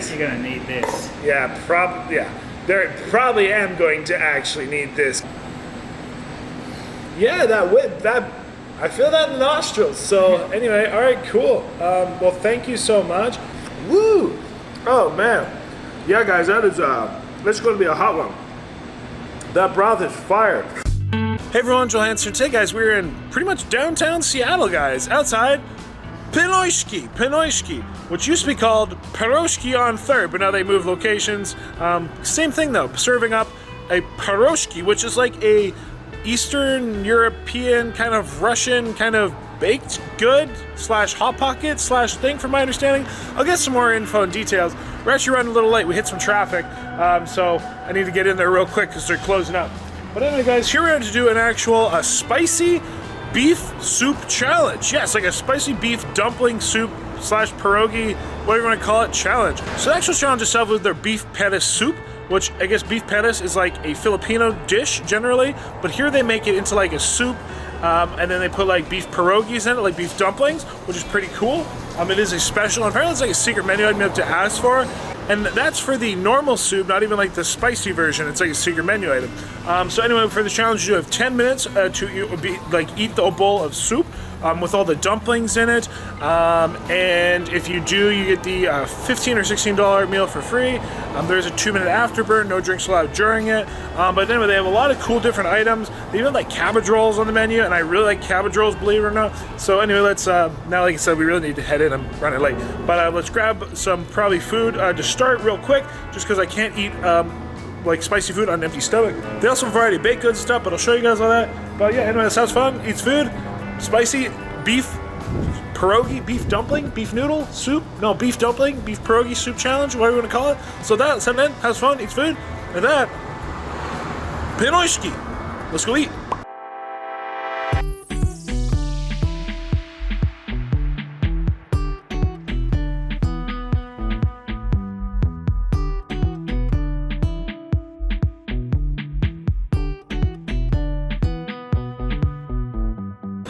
You're gonna need this. Yeah, there probably am going to actually need this. Yeah, that whip, I feel that in the nostrils. So anyway, all right, cool. Well, thank you so much. Woo! Oh man, yeah, guys, that's going to be a hot one. That broth is fire. Hey everyone, Joel Hansen. Today, guys, we're in pretty much downtown Seattle, guys, outside Pinoyshki, which used to be called PIROSHKIE on 3rd, but now they moved locations. Same thing though, serving up a piroskie, which is like a Eastern European kind of Russian kind of baked good slash hot pocket slash thing from my understanding. I'll get some more info and details. We're actually running a little late. We hit some traffic, so I need to get in there real quick because they're closing up. But anyway, guys, here we're going to do an actual spicy beef soup challenge. Yes, like a spicy beef dumpling soup slash pierogi, whatever you want to call it, challenge. So the actual challenge itself was their beef patties soup, which I guess beef patties is like a Filipino dish generally, but here they make it into like a soup, and then they put like beef pierogies in it, like beef dumplings, which is pretty cool. It is a special, and apparently it's like a secret menu item you have to ask for. And that's for the normal soup, not even like the spicy version. It's like a secret menu item. So anyway, for the challenge, you have 10 minutes to eat the bowl of soup with all the dumplings in it. And if you do, you get the $15 or $16 meal for free. There's a 2-minute afterburn, no drinks allowed during it. But anyway, they have a lot of cool different items. They even have like cabbage rolls on the menu, and I really like cabbage rolls, believe it or not. So anyway, let's, now like I said, we really need to head in. I'm running late. But let's grab some probably food to start real quick, just because I can't eat like spicy food on an empty stomach. They also have a variety of baked goods and stuff, but I'll show you guys all that. But yeah, anyway, that sounds fun. Eats food, spicy beef pierogi, beef dumpling, beef noodle, soup, no, beef dumpling, beef pierogi soup challenge, whatever you want to call it. So that, send in, has fun, eats food, and that, Pinoyshki. Let's go eat.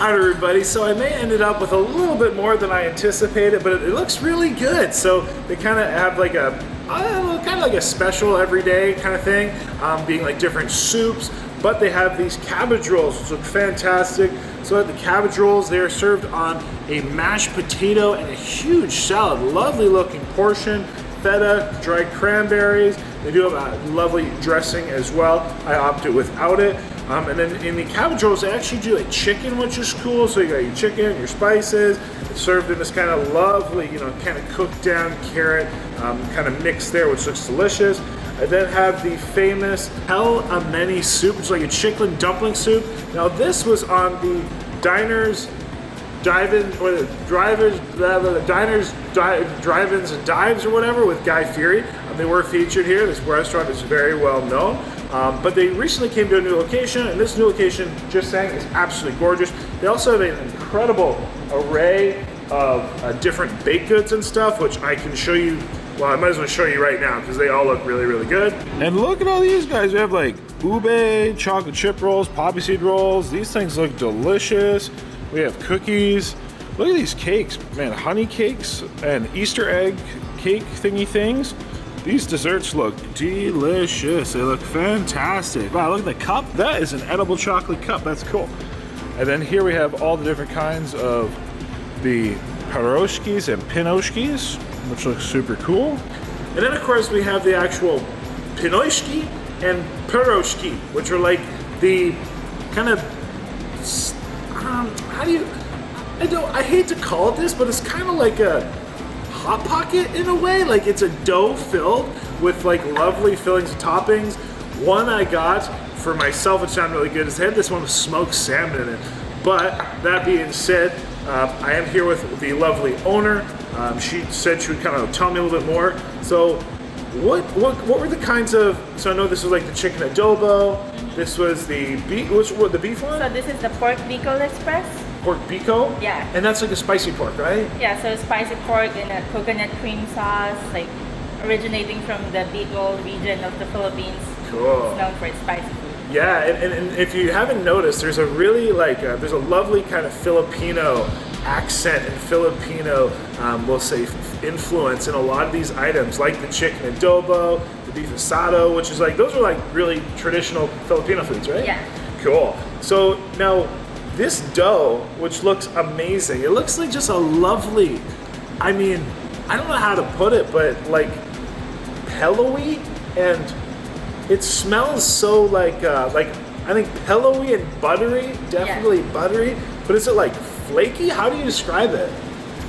Alright everybody, so I may ended up with a little bit more than I anticipated, but it looks really good. So they kind of have like a, I don't know, kind of like a special everyday kind of thing, being like different soups, but they have these cabbage rolls, which look fantastic. So the cabbage rolls, they are served on a mashed potato and a huge salad, lovely looking portion, feta, dried cranberries. They do have a lovely dressing as well. I opted without it. And then in the cabbage rolls, they actually do a chicken, which is cool. So you got your chicken, your spices. It's served in this kind of lovely, kind of cooked down carrot kind of mix there, which looks delicious. I then have the famous Hell Ameni soup, which is like a chicken dumpling soup. Now this was on the Diners, Drive-In, or the Diners, Drive-Ins and Dives or whatever with Guy Fieri. They were featured here. This restaurant is very well known. But they recently came to a new location, and this new location, just saying, is absolutely gorgeous. They also have an incredible array of different baked goods and stuff, which I can show you. Well, I might as well show you right now because they all look really, really good. And look at all these guys. We have like ube, chocolate chip rolls, poppy seed rolls. These things look delicious. We have cookies. Look at these cakes, man, honey cakes and Easter egg cake thingy things. These desserts look delicious. They look fantastic. Wow, look at the cup. That is an edible chocolate cup. That's cool. And then here we have all the different kinds of the pierogies and pinoyshkis, which looks super cool. And then of course we have the actual Pinoyshki and piroskie, which are like the kind of, I hate to call it this, but it's kind of like a hot pocket in a way. Like it's a dough filled with like lovely fillings and toppings. One I got for myself, it sounded really good, is they had this one with smoked salmon in it. But that being said, I am here with the lovely owner. She said she would kind of tell me a little bit more. So what were the kinds of, so I know this was like the chicken adobo, this was the beef, what the beef one? So this is the pork bicol express. Pork bicol? Yeah. And that's like a spicy pork, right? Yeah, so spicy pork in a coconut cream sauce, like originating from the Bicol region of the Philippines. Cool. It's known for its spicy food. Yeah, and if you haven't noticed, there's a really there's a lovely kind of Filipino accent and Filipino, we'll say, influence in a lot of these items, like the chicken adobo, the beef asado, which is like, those are like really traditional Filipino foods, right? Yeah. Cool. So now this dough, which looks amazing, it looks like just a lovely, I mean, I don't know how to put it, but like pillowy, and it smells so like I think pillowy and buttery, definitely buttery. But is it like flaky? How do you describe it?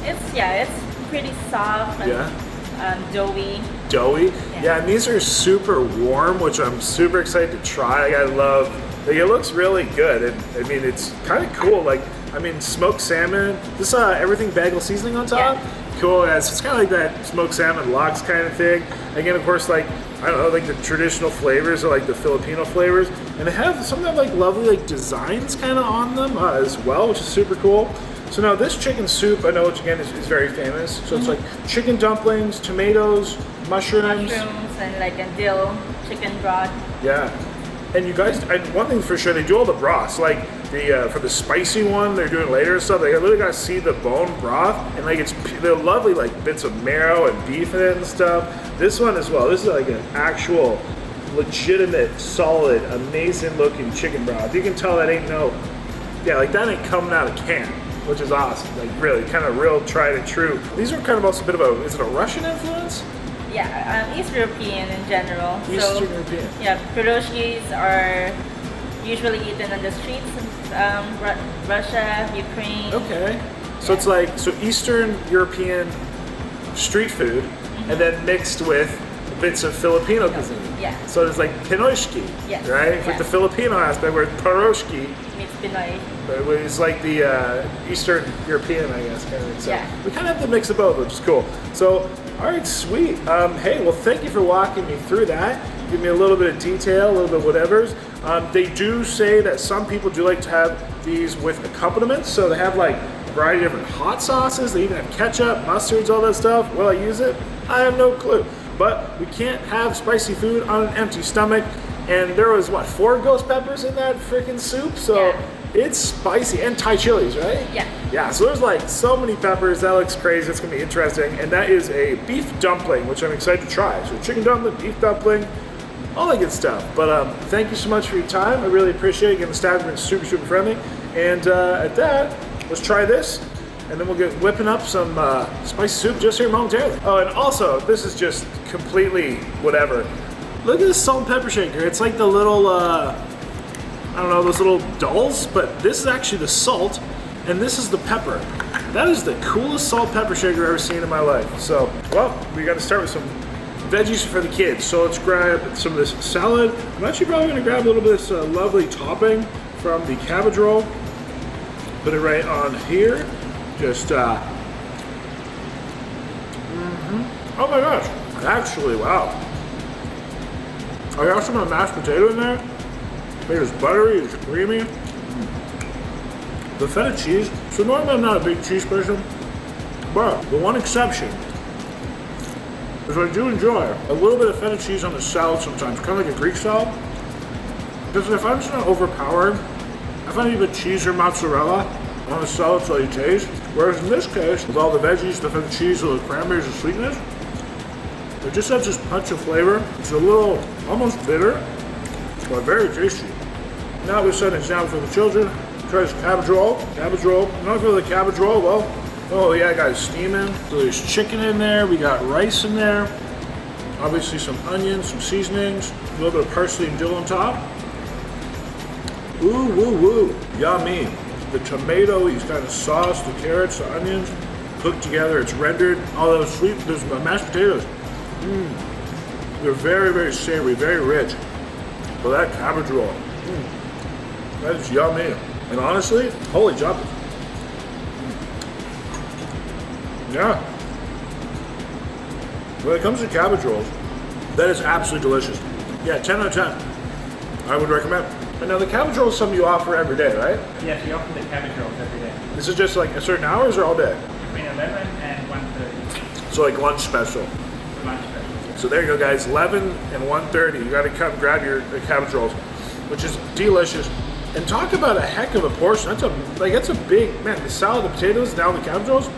It's pretty soft and doughy. Doughy? Yeah, and these are super warm, which I'm super excited to try. Like, I love, like, it looks really good. And I mean, it's kind of cool. Like, I mean, smoked salmon. This everything bagel seasoning on top. Yeah. Cool. Yeah, so it's kind of like that smoked salmon lox kind of thing. Again, of course, like, I don't know, like the traditional flavors are like the Filipino flavors, and they have some of like lovely like designs kind of on them as well, which is super cool. So now this chicken soup, I know, which again is very famous. So it's like chicken dumplings, tomatoes, mushrooms, And like a dill chicken broth. Yeah, and you guys, and one thing for sure, they do all the broths. Like the for the spicy one, they're doing later and stuff. They literally got to see the bone broth, and like they're lovely like bits of marrow and beef in it and stuff. This one as well. This is like an actual, legitimate, solid, amazing looking chicken broth. You can tell that ain't like that ain't coming out of can, which is awesome. Like really, kind of real tried and true. These are kind of also a bit of a, is it a Russian influence? Yeah, East European in general. Eastern European. Yeah, pierogies are usually eaten on the streets of Russia, Ukraine. Okay. So it's like, so Eastern European street food, and then mixed with bits of Filipino cuisine. Yeah. So it's like Pinoyshki, Yes. right? Yeah. With the Filipino aspect, where piroskie Meets Pinoy. is like the Eastern European, I guess, kind of. So Yeah. we kind of have the mix of both, which is cool. So, all right, sweet. Hey, well, thank you for walking me through that. Give me a little bit of detail, a little bit of whatever's. They do say that some people do like to have these with accompaniments, so they have like a variety of different hot sauces. They even have ketchup, mustards, all that stuff. Will I use it? I have no clue. But we can't have spicy food on an empty stomach. And there was, what, 4 ghost peppers in that freaking soup? So it's spicy. And Thai chilies, right? Yeah. Yeah, so there's like so many peppers. That looks crazy. It's going to be interesting. And that is a beef dumpling, which I'm excited to try. So chicken dumpling, beef dumpling, all that good stuff. But thank you so much for your time. I really appreciate it. Again, the staff have been super, super friendly. And at that, let's try this. And then we'll get whipping up some spicy soup just here momentarily. Oh, and also, this is just completely whatever. Look at this salt and pepper shaker. It's like the little, I don't know, those little dolls, but this is actually the salt, and this is the pepper. That is the coolest salt and pepper shaker I've ever seen in my life. So, well, we got to start with some veggies for the kids. So let's grab some of this salad. I'm actually probably going to grab a little bit of this lovely topping from the cabbage roll. Put it right on here. Just, oh my gosh, actually, wow. I got some of the mashed potato in there. It's buttery, it's creamy. The feta cheese, so normally I'm not a big cheese person, but the one exception is I do enjoy a little bit of feta cheese on the salad sometimes, kind of like a Greek salad. Because if I'm just not overpowered, I find either cheese or mozzarella on the salad so you taste. Whereas in this case, with all the veggies, the feta cheese, the cranberries, the sweetness, it just has this punch of flavor. It's a little, almost bitter, but very tasty. Now we're setting it down for the children. Try this cabbage roll. Cabbage roll. Not for the cabbage roll, well, oh yeah, guys, steaming. So there's chicken in there. We got rice in there. Obviously some onions, some seasonings, a little bit of parsley and dill on top. Ooh, woo, woo, yummy. The tomato, he's got a sauce, the carrots, the onions, cooked together, it's rendered. All those sweet, those mashed potatoes. They're very, very savory, very rich. But that cabbage roll, that is yummy. And honestly, holy jumpers. Yeah. When it comes to cabbage rolls, that is absolutely delicious. Yeah, 10 out of 10. I would recommend. And now the cabbage roll is something you offer every day, right? Yes, we offer the cabbage rolls every day. This is just like a certain hours or all day? Between 11 and 1:30. So like lunch special. Lunch special. So there you go, guys. 11 and 1:30. You got to come grab your cabbage rolls, which is delicious. And talk about a heck of a portion. That's a big, man, the salad, the potatoes, now the cabbage rolls,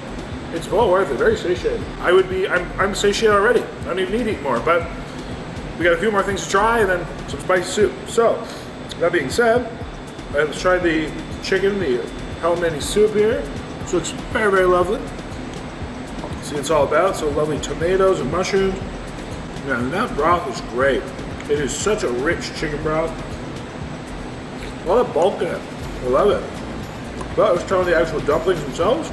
it's well worth it, very satiating. I'm satiated already. I don't even need to eat more, but we got a few more things to try and then some spicy soup. So, that being said, let's try the chicken, the halloumi soup here. This looks very, very lovely. See what it's all about. So lovely tomatoes and mushrooms. Man, that broth is great. It is such a rich chicken broth. A lot of bulk in it. I love it. But let's try the actual dumplings themselves.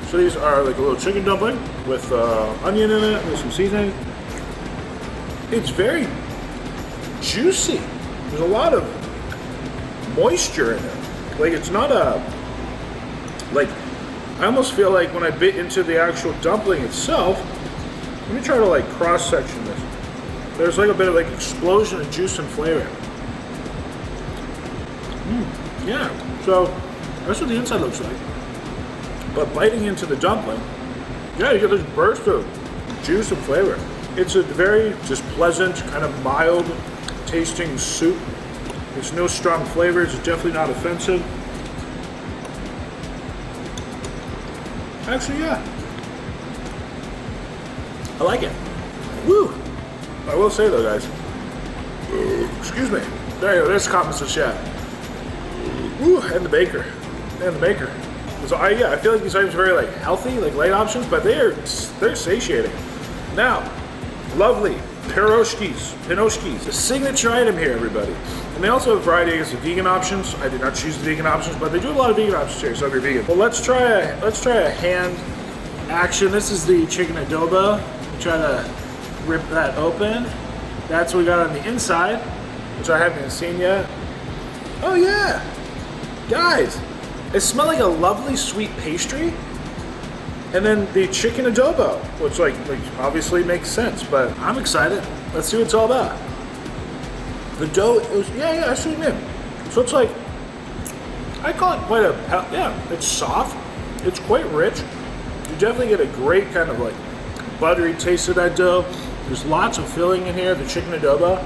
So these are like a little chicken dumpling with onion in it, with some seasoning. It's very juicy. There's a lot of moisture in it. Like it's not I almost feel like when I bit into the actual dumpling itself, let me try to like cross-section this. There's like a bit of like explosion of juice and flavor. Yeah, so that's what the inside looks like. But biting into the dumpling, yeah, you get this burst of juice and flavor. It's a very just pleasant, kind of mild tasting soup. There's no strong flavors, it's definitely not offensive. Actually, yeah. I like it. Woo! I will say though, guys. Excuse me. There you go, there's comments of chef. Woo! And the baker. So I feel like these items are very like healthy, like light options, but they're satiating. Now, lovely Pinoyshkis, the signature item here, everybody. And they also have a variety of vegan options. I did not choose the vegan options, but they do have a lot of vegan options here, so if you're vegan. Well, let's try a hand action. This is the chicken adobo. Try to rip that open. That's what we got on the inside, which I haven't seen yet. Oh yeah, guys, it smells like a lovely sweet pastry. And then the chicken adobo, which like obviously makes sense, but I'm excited. Let's see what it's all about. The dough is, yeah, I see it. So it's like, I call it quite it's soft. It's quite rich. You definitely get a great kind of like buttery taste of that dough. There's lots of filling in here, the chicken adobo.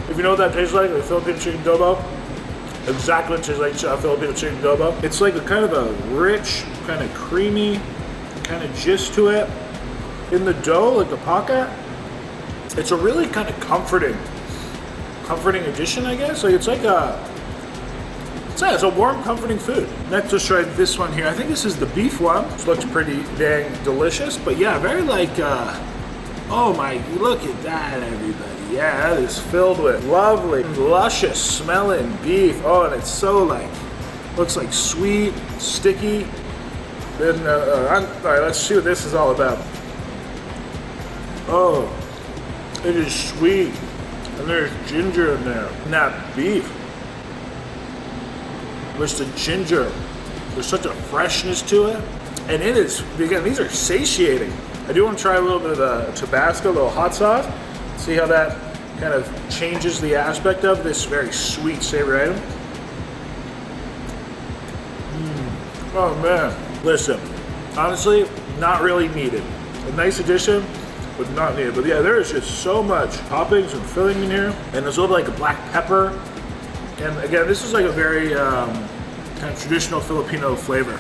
If you know what that tastes like, the Filipino chicken adobo, exactly what it tastes like Filipino chicken adobo. It's like a kind of a rich, kind of creamy, kind of gist to it. In the dough, like the pocket, it's a really kind of comforting addition, I guess. Like it's a warm, comforting food. Next, let's try this one here. I think this is the beef one, which looks pretty dang delicious. But yeah, very like, oh my, look at that, everybody. Yeah, that is filled with lovely, luscious smelling beef. Oh, and it's so like, looks like sweet, sticky. Then, all right, let's see what this is all about. Oh, it is sweet, and there's ginger in there. And that beef, with the ginger, there's such a freshness to it. And it is, again, these are satiating. I do want to try a little bit of the Tabasco, a little hot sauce, see how that kind of changes the aspect of this very sweet, savory item. Oh man, listen, honestly, not really needed. A nice addition, but not needed. But yeah, there is just so much toppings and filling in here, and there's a little like a black pepper. And again, this is like a very kind of traditional Filipino flavor.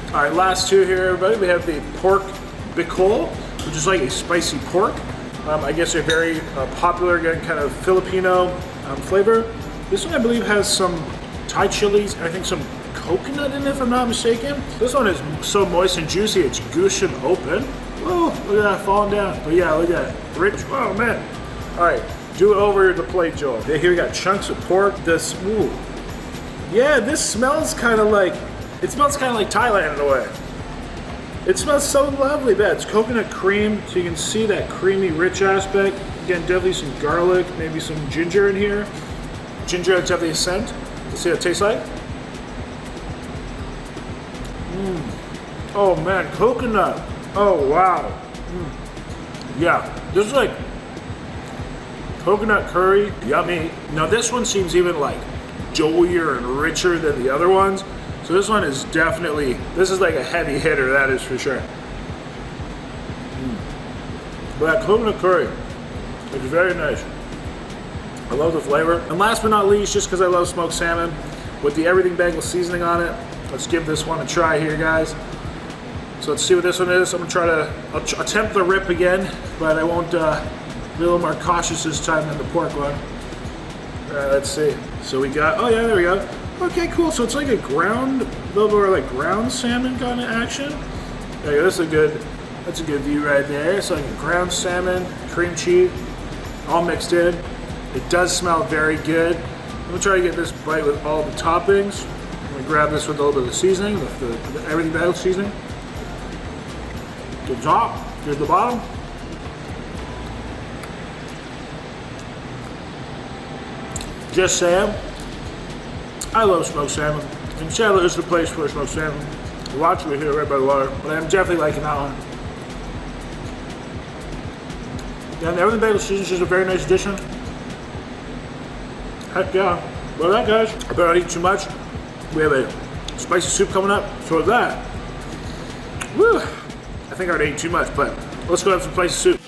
All right, last two here, everybody. We have the pork bicol, which is like a spicy pork. I guess a very popular, again, kind of Filipino flavor. This one, I believe, has some Thai chilies, and I think some coconut in it, if I'm not mistaken. This one is so moist and juicy, it's gushing open. Oh, look at that falling down. But yeah, look at that. Rich, oh man. All right, do it over the plate, Joel. Here we got chunks of pork. This, ooh. Yeah, this smells kind of like, it smells kind of like Thailand in a way. It smells so lovely, man. It's coconut cream, so you can see that creamy, rich aspect. Again, definitely some garlic, maybe some ginger in here. Ginger has definitely a scent. Let's see what it tastes like. Oh man, coconut. Oh wow. Yeah, this is like coconut curry, yummy. Now this one seems even like doughier and richer than the other ones. So this one is definitely, this is like a heavy hitter, that is for sure. But that coconut curry is very nice. I love the flavor. And last but not least, just because I love smoked salmon, with the everything bagel seasoning on it, let's give this one a try here, guys. So let's see what this one is. I'm gonna try to attempt the rip again, but I won't be a little more cautious this time than the pork one. All right, let's see. So we got, oh yeah, there we go. Okay, cool. So it's like a ground, a little more like ground salmon kind of action. There you go. That's a good view right there. So like a ground salmon, cream cheese, all mixed in. It does smell very good. I'm gonna try to get this bite with all the toppings. I'm gonna grab this with a little bit of seasoning, with the everything bagel seasoning. Good top, good the bottom. Just saying, I love smoked salmon. And Chandler is the place for smoked salmon. Watch it here right by the water, but I'm definitely liking that one. Yeah, and the everything bagel seasoning is just a very nice addition. Heck yeah. Well, that guys, I better not eat too much. We have a spicy soup coming up, so with that, woo, I think I already ate too much, but let's go have some spicy soup.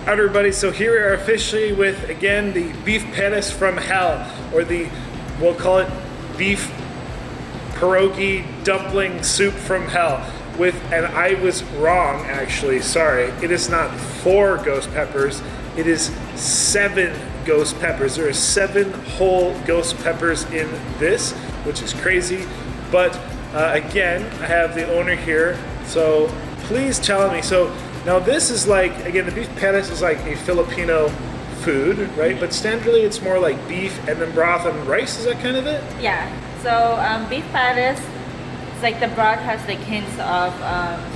Alright everybody, so here we are officially with, again, the beef patties from hell, or the, we'll call it beef pierogi dumpling soup from hell. And I was wrong actually, sorry. It is not 4 ghost peppers, it is 7 ghost peppers. There are 7 whole ghost peppers in this, which is crazy. But again, I have the owner here, so please tell me. So now this is like, again, the beef patties is like a Filipino food, right? But standardly it's more like beef and then broth and rice, is that kind of it? Yeah, so beef patties, it's like the broth has like hints of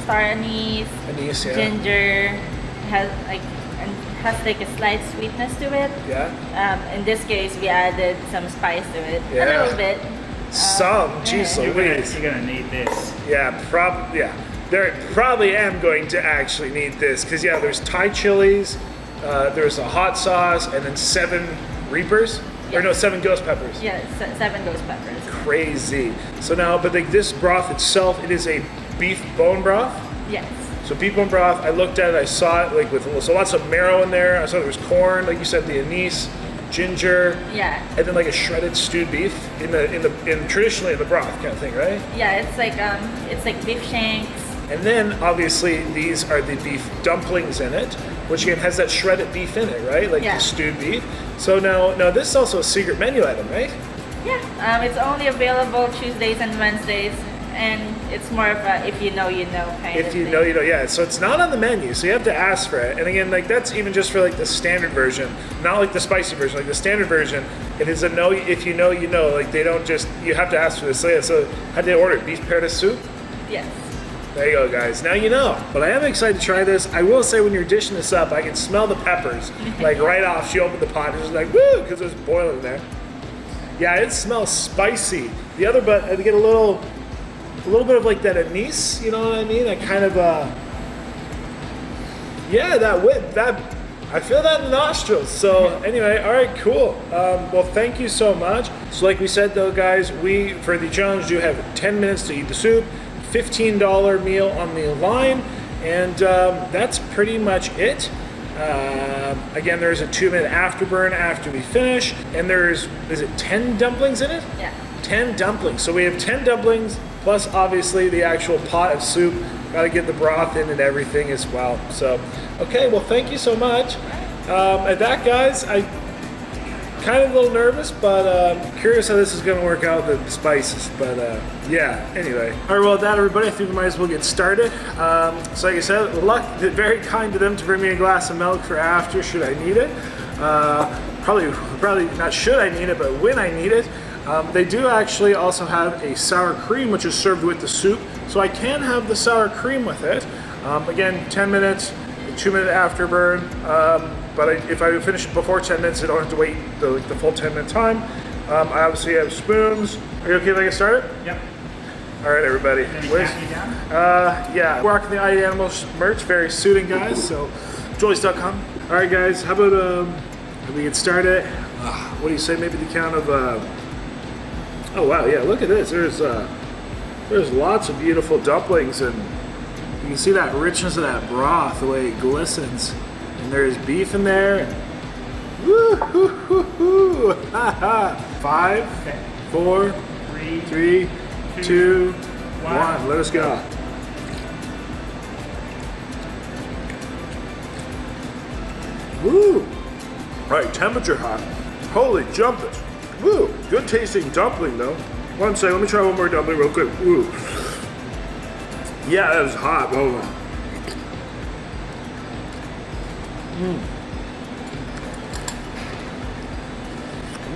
star anise, Yeah. ginger, has like a slight sweetness to it. Yeah. In this case, we added some spice to it, Yeah. a little bit. Jeez yeah. Louise. You're gonna need this. Yeah, There probably am going to actually need this, because yeah, there's Thai chilies, there's a hot sauce, and then 7 reapers, Yeah. or no, 7 ghost peppers. Yeah, 7 ghost peppers. Crazy. So now, but like this broth itself, it is a beef bone broth. Yes. So beef bone broth, I looked at it, I saw it like with so lots of marrow in there. I saw there was corn, like you said, the anise, ginger, Yeah. and then like a shredded stewed beef in traditionally in the broth kind of thing, right? Yeah, it's like beef shanks. And then obviously these are the beef dumplings in it, which again has that shredded beef in it, right? Like Yeah. the stewed beef. So now this is also a secret menu item, right? Yeah, it's only available Tuesdays and Wednesdays, and it's more of a if you know, you know kind of If you thing. know, you know, yeah. So it's not on the menu, so you have to ask for it. And again, like that's even just for like the standard version, not like the spicy version. Like the standard version, it is a no. If you know, you know. Like they don't just, you have to ask for this. So yeah. So how did they order it? Beef patties soup? Yes. There you go, guys. Now you know. But I am excited to try this. I will say, when you're dishing this up, I can smell the peppers like right off. She opened the pot and she's like, woo, because it was boiling there. Yeah, it smells spicy. The other, but I get a little bit of like that anise. You know what I mean? That kind of yeah, that whip. That I feel that in the nostrils. So anyway, all right, cool. Well, thank you so much. So like we said though, guys, we for the challenge do have 10 minutes to eat the soup. $15 meal on the line, and that's pretty much it. Again, there's a 2-minute afterburn after we finish, and is it 10 dumplings in it? Yeah. 10 dumplings. So we have 10 dumplings, plus obviously the actual pot of soup. Got to get the broth in and everything as well. So, okay, well, thank you so much. At that, guys, I kind of a little nervous, but curious how this is going to work out with the spices. But yeah, anyway. All right, well, with that, everybody, I think we might as well get started. So like I said, very kind to them to bring me a glass of milk for after, should I need it. Probably not should I need it, but when I need it. They do actually also have a sour cream, which is served with the soup. So I can have the sour cream with it. Again, 10 minutes, a 2-minute afterburn. But if I finish it before 10 minutes, I don't have to wait the full 10-minute time. I obviously have spoons. Are you okay if I get started? Yep. All right, everybody. Any Where's- khaki down? Yeah, rocking the ID Animals merch, very suiting, guys. So, joyce.com. All right, guys. How about we get started? What do you say? Maybe the count of. Oh wow, yeah. Look at this. There's lots of beautiful dumplings, and you can see that richness of that broth, the way it glistens. And there's beef in there. And woo hoo hoo hoo! Ha ha! 5, Okay. 4, 3, 2, 1. Let us go. Woo! Right, temperature hot. Holy jumpers. Woo! Good tasting dumpling though. One second, let me try one more dumpling real quick. Woo! Yeah, that was hot. Hold on.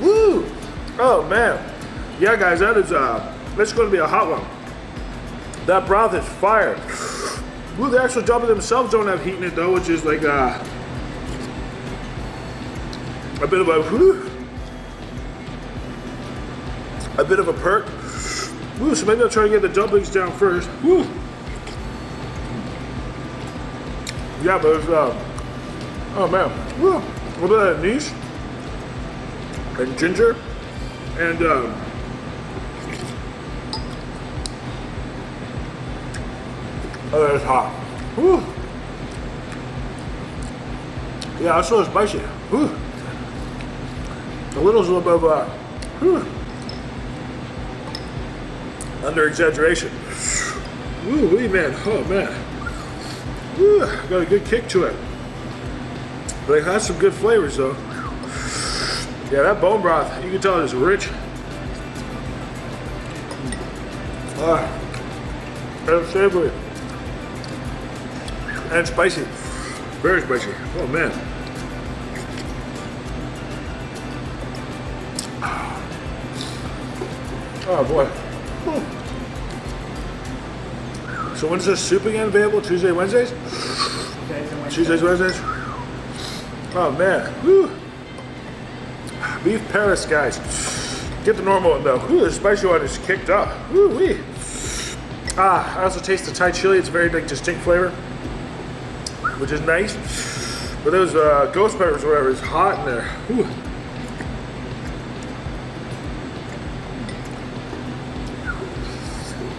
Woo! Oh man. Yeah guys, that's going to be a hot one. That broth is fire. Woo, the actual dumpling themselves don't have heat in it though, which is like a bit of a perk. Woo, so maybe I'll try to get the dumplings down first. Woo. Yeah, but it's oh man. Woo. A little bit of anise and ginger and oh, that's hot. Woo. Yeah, that's so spicy. Woo. The little's a little bit of under exaggeration. Woo wee man. Oh man. Woo, got a good kick to it. But it has some good flavors though. Yeah, that bone broth, you can tell it's rich. And savory. And spicy. Very spicy. Oh man. Oh boy. So when's this soup again available? Tuesday, Wednesdays? Tuesdays, Wednesdays? Oh man. Woo. Beef Paris, guys. Get the normal one though. Woo, the spicy one is kicked up. Woo wee. I also taste the Thai chili. It's a very like, distinct flavor, which is nice. But those ghost peppers or whatever is hot in there. Woo.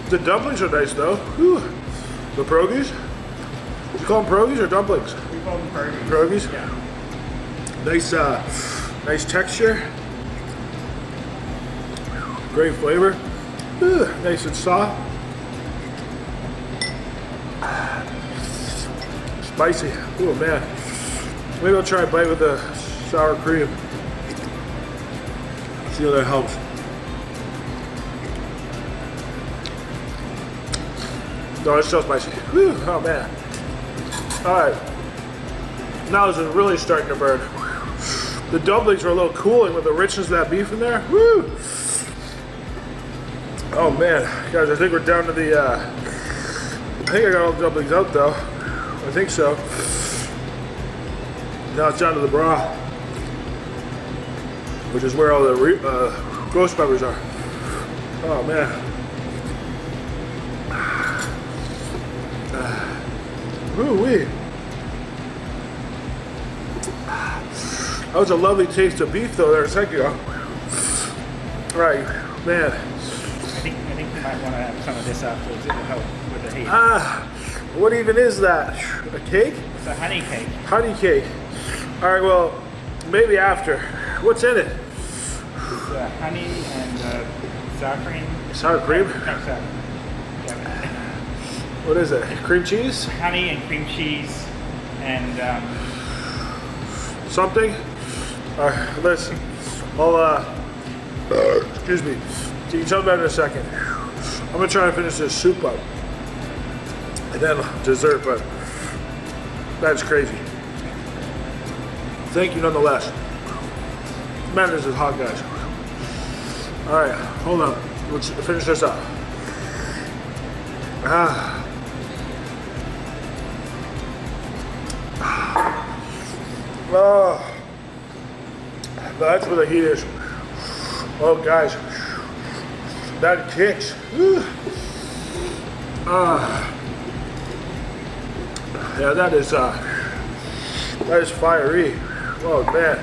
The dumplings are nice though. Whew. The pierogies? You call them pierogies or dumplings? We call them pierogies. Pierogies? Yeah. Nice, nice texture. Great flavor. Whew. Nice and soft. Spicy. Oh man. Maybe I'll try a bite with the sour cream. See how that helps. No, it's so spicy. Whew, oh man. Alright. Now this is really starting to burn. The dumplings are a little cooling with the richness of that beef in there. Woo! Oh man. Guys, I think we're down to the I think I got all the dumplings out though. I think so. Now it's down to the broth, which is where all the ghost peppers are. Oh man. Ooh-wee. That was a lovely taste of beef though there a second ago. Right, man. I think you might want to have some of this afterwards. It will help with the heat. What even is that? A cake? It's a honey cake. Honey cake. Alright, well, maybe after. What's in it? It's honey and sour cream. Sour cream? No, sour. Yeah. What is it? Cream cheese? Honey and cream cheese and Something? Alright, listen. Excuse me. You can tell me about it in a second. I'm gonna try to finish this soup up. And then dessert, but that's crazy. Thank you nonetheless. Man, this is hot, guys. Alright, hold on. Let's finish this up. Oh, that's where the heat is. Oh, guys, that kicks. Yeah, that is fiery. Oh man.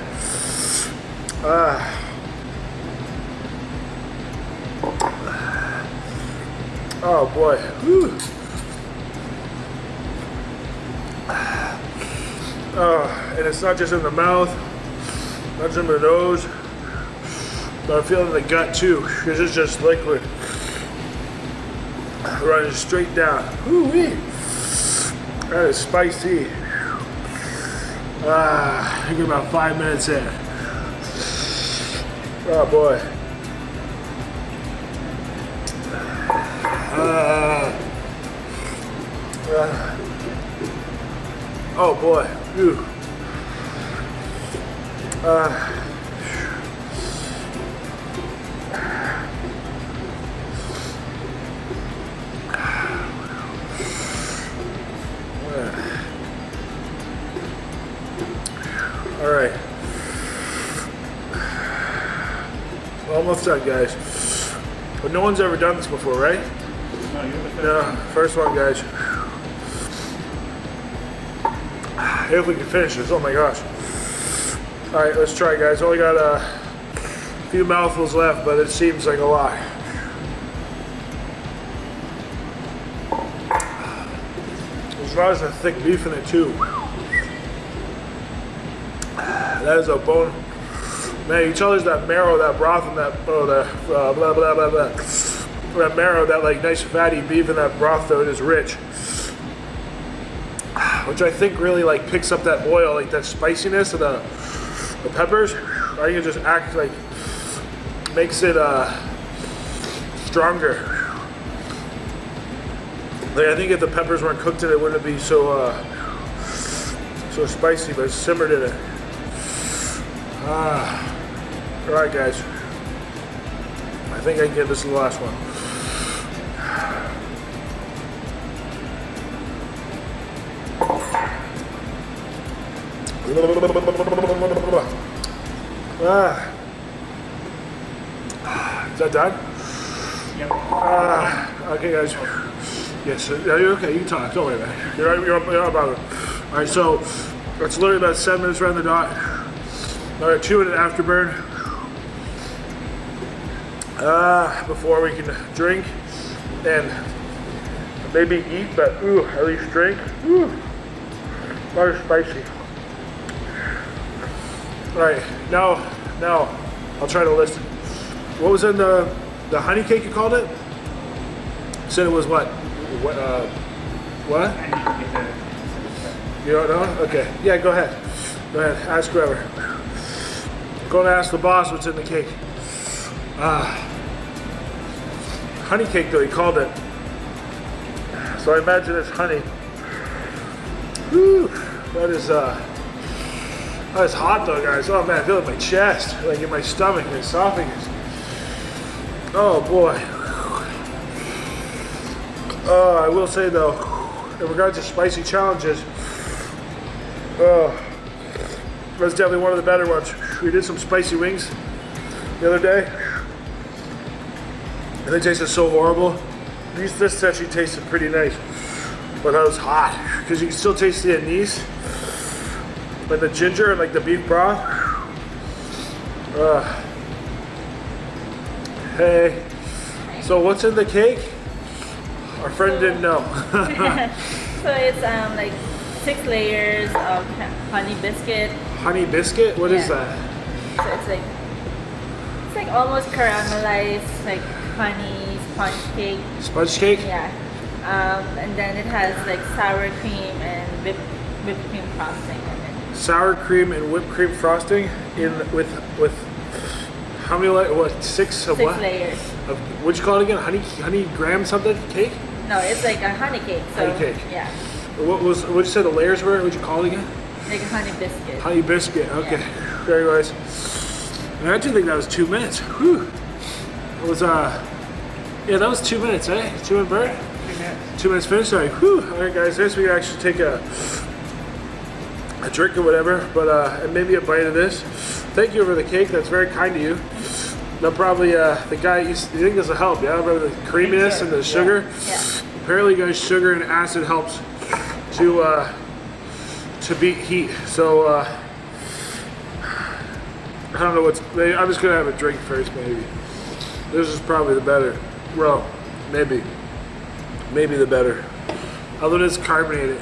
Oh boy. Whew. And it's not just in the mouth, not just in the nose, but I feel it in the gut too, because it's just liquid running straight down. Woo-wee. That is spicy. I think about 5 minutes in. Oh boy. Oh boy. Ew. All right. Almost done, guys. But no one's ever done this before, right? No, you're the first. No, first one, guys. If we can finish this, oh my gosh. All right, let's try, guys. Only got a few mouthfuls left, but it seems like a lot. There's not as a thick beef in it too. That is a bone. Man, you tell there's that marrow, that broth, and that blah blah blah blah. That marrow, that like nice fatty beef in that broth though, it is rich. Which I think really like picks up that oil, like that spiciness of the peppers. I think it just acts like makes it stronger. Like I think if the peppers weren't cooked in it, wouldn't be so so spicy, but it's simmered in it. All right, guys. I think I can get this is the last one. Is that done? Yep. Okay, guys. Yes, you're okay. You can talk. Don't worry about it. You're not bothered. All right, so it's literally about 7 minutes around the dot. All right, 2 minute afterburn. Before we can drink and maybe eat, but at least drink. That is spicy. All right, now I'll try to listen. What was in the honey cake you called it? You said it was what? What? I need to get the. You don't know? Okay. Yeah, go ahead. Go ahead. Ask whoever. Go and ask the boss what's in the cake. Honey cake though, he called it. So I imagine it's honey. Whew. That is hot though, guys. Oh man, I feel it in my chest, like in my stomach, my esophagus. Oh boy. I will say though, in regards to spicy challenges, that's definitely one of the better ones. We did some spicy wings the other day, and they tasted so horrible. This actually tasted pretty nice, but that was hot because you can still taste the anise, like the ginger and like the beef broth. Hey, so what's in the cake? Our friend didn't know. So it's like 6 layers of honey biscuit. Honey biscuit? What is that? So it's like almost caramelized, like honey sponge cake. Sponge cake? Yeah. And then it has like sour cream and whipped cream frosting in it. Sour cream and whipped cream frosting with how many layers? What, 6 of 6 what? layers. Of what'd you call it again? Honey graham something cake? No, it's like a honey cake. So, Honey cake. Yeah. What'd you say the layers were? What'd you call it again? Like a honey biscuit. Honey biscuit. Okay. Yeah. Very nice. And I didn't think that was 2 minutes. Whew. It was yeah, that was 2 minutes, eh? 2 minute burn? 2 minutes. 2 minutes finished. Sorry. Whew. All right, guys. I guess we can actually take a drink or whatever, but and maybe a bite of this. Thank you for the cake. That's very kind of you. They'll probably, the guy, you think this will help, yeah? Remember the creaminess and the sugar? Yeah. Apparently, guys, sugar and acid helps to beat heat. So, I don't know what's, I'm just gonna have a drink first, maybe. This is probably the better. Well, maybe the better. Although it is carbonated.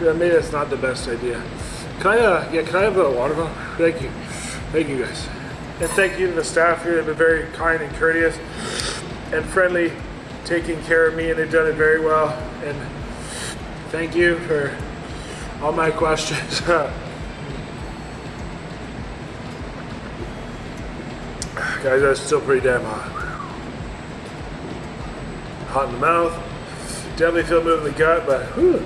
Yeah, maybe that's not the best idea. Can I, can I have the water bottle? Thank you. Thank you, guys. And thank you to the staff here. They've been very kind and courteous and friendly, taking care of me, and they've done it very well. And thank you for all my questions. Guys, that's still pretty damn hot. Hot in the mouth. Definitely feel moving the gut, but whew.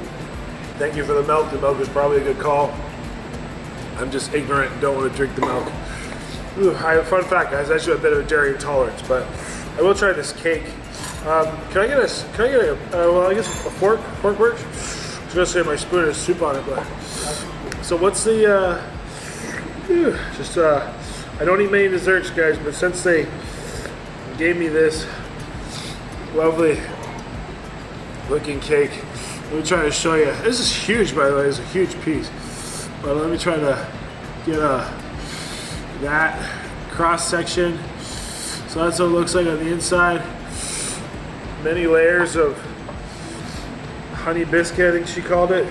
Thank you for the milk. The milk is probably a good call. I'm just ignorant and don't want to drink the milk. Ooh, fun fact, guys, I actually have a bit of a dairy intolerance, but I will try this cake. Can I get a well, I guess a fork? Fork works? I was gonna say my spoon has soup on it, but. So what's the, I don't eat many desserts, guys, but since they gave me this lovely looking cake, let me try to show you. This is huge, by the way, it's a huge piece. But let me try to get that cross section. So that's what it looks like on the inside. Many layers of honey biscuit, I think she called it.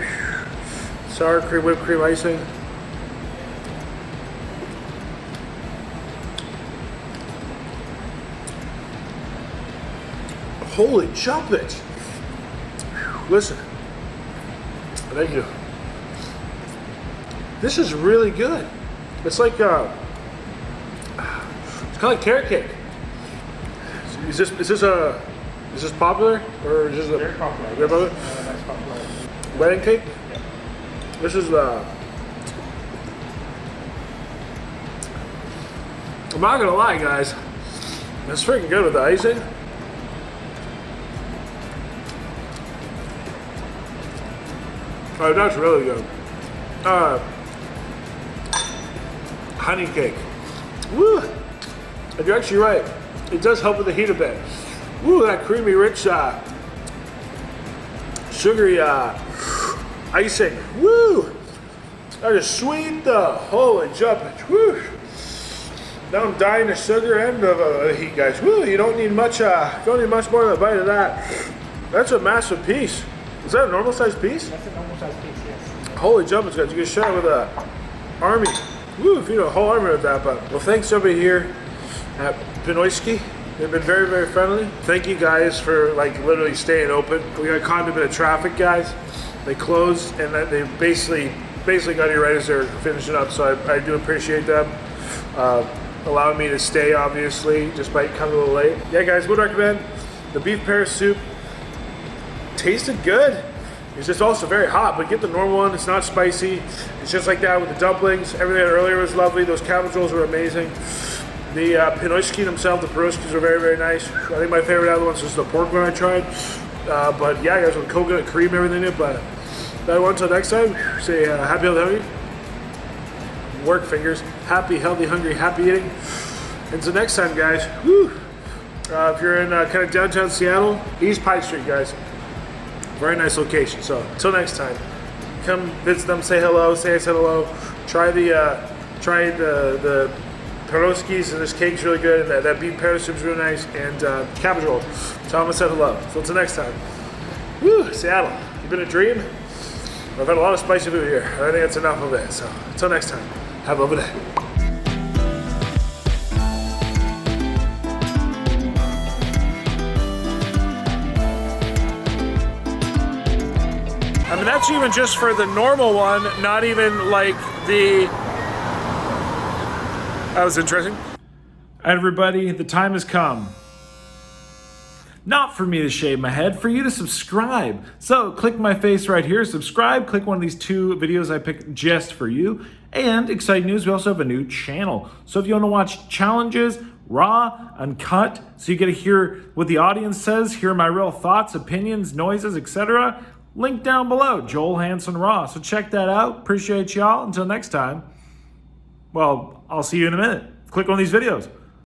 Sour cream, whipped cream icing. Holy chocolate! Listen, thank you. This is really good. It's like it's kind of like carrot cake. Is this popular or is this Very popular. Very popular? That's popular. Wedding cake? Yeah. This is I'm not gonna lie, guys. It's freaking good with the icing. Oh, that's really good. Honey cake. Woo! And you're actually right. It does help with the heat a bit. Woo, that creamy, rich, sugary icing. Woo! That is sweet though. Holy jumpage. Woo! Now I'm dying of sugar and of heat, guys. Woo! You don't need much. Don't need much more than a bite of that. That's a massive piece. Is that a normal sized piece? That's a normal size piece, yes. Holy jumpers, guys. You can share it with a army. Woo, if you know a whole army with that. But well, thanks everybody here at Pinoyshki. They've been very, very friendly. Thank you guys for like literally staying open. We got caught in a bit of traffic, guys. They closed and they basically got here right as they're finishing up. So I do appreciate them allowing me to stay, obviously, despite coming a little late. Yeah, guys, would recommend the beef pear soup. Tasted good. It's just also very hot, but get the normal one. It's not spicy. It's just like that with the dumplings. Everything earlier was lovely. Those cabbage rolls were amazing. The Pinoyshki themselves, the pierogies were very, very nice. I think my favorite other ones was the pork one I tried. But yeah, guys, with coconut cream and everything in it. But that one, until next time, say happy, healthy, hungry. Work fingers. Happy, healthy, hungry, happy eating. Until next time, guys. Woo. If you're in kind of downtown Seattle, East Pine Street, guys. Very nice location. So until next time, come visit them, say hello, say I said hello. Try the pierogies, and this cake's really good, and that beef pear soup's really nice, and cabbage roll. Tell them I said hello. So until next time. Woo, Seattle. You've been a dream. I've had a lot of spicy food here. I think that's enough of it. So until next time, have a lovely day. I mean, that's even just for the normal one, not even like the... That was interesting. Everybody, the time has come. Not for me to shave my head, for you to subscribe. So click my face right here, subscribe, click one of these 2 videos I picked just for you. And exciting news, we also have a new channel. So if you want to watch challenges, raw, uncut, so you get to hear what the audience says, hear my real thoughts, opinions, noises, etc., link down below, Joel Hansen Raw. So check that out. Appreciate y'all. Until next time, well, I'll see you in a minute. Click on these videos.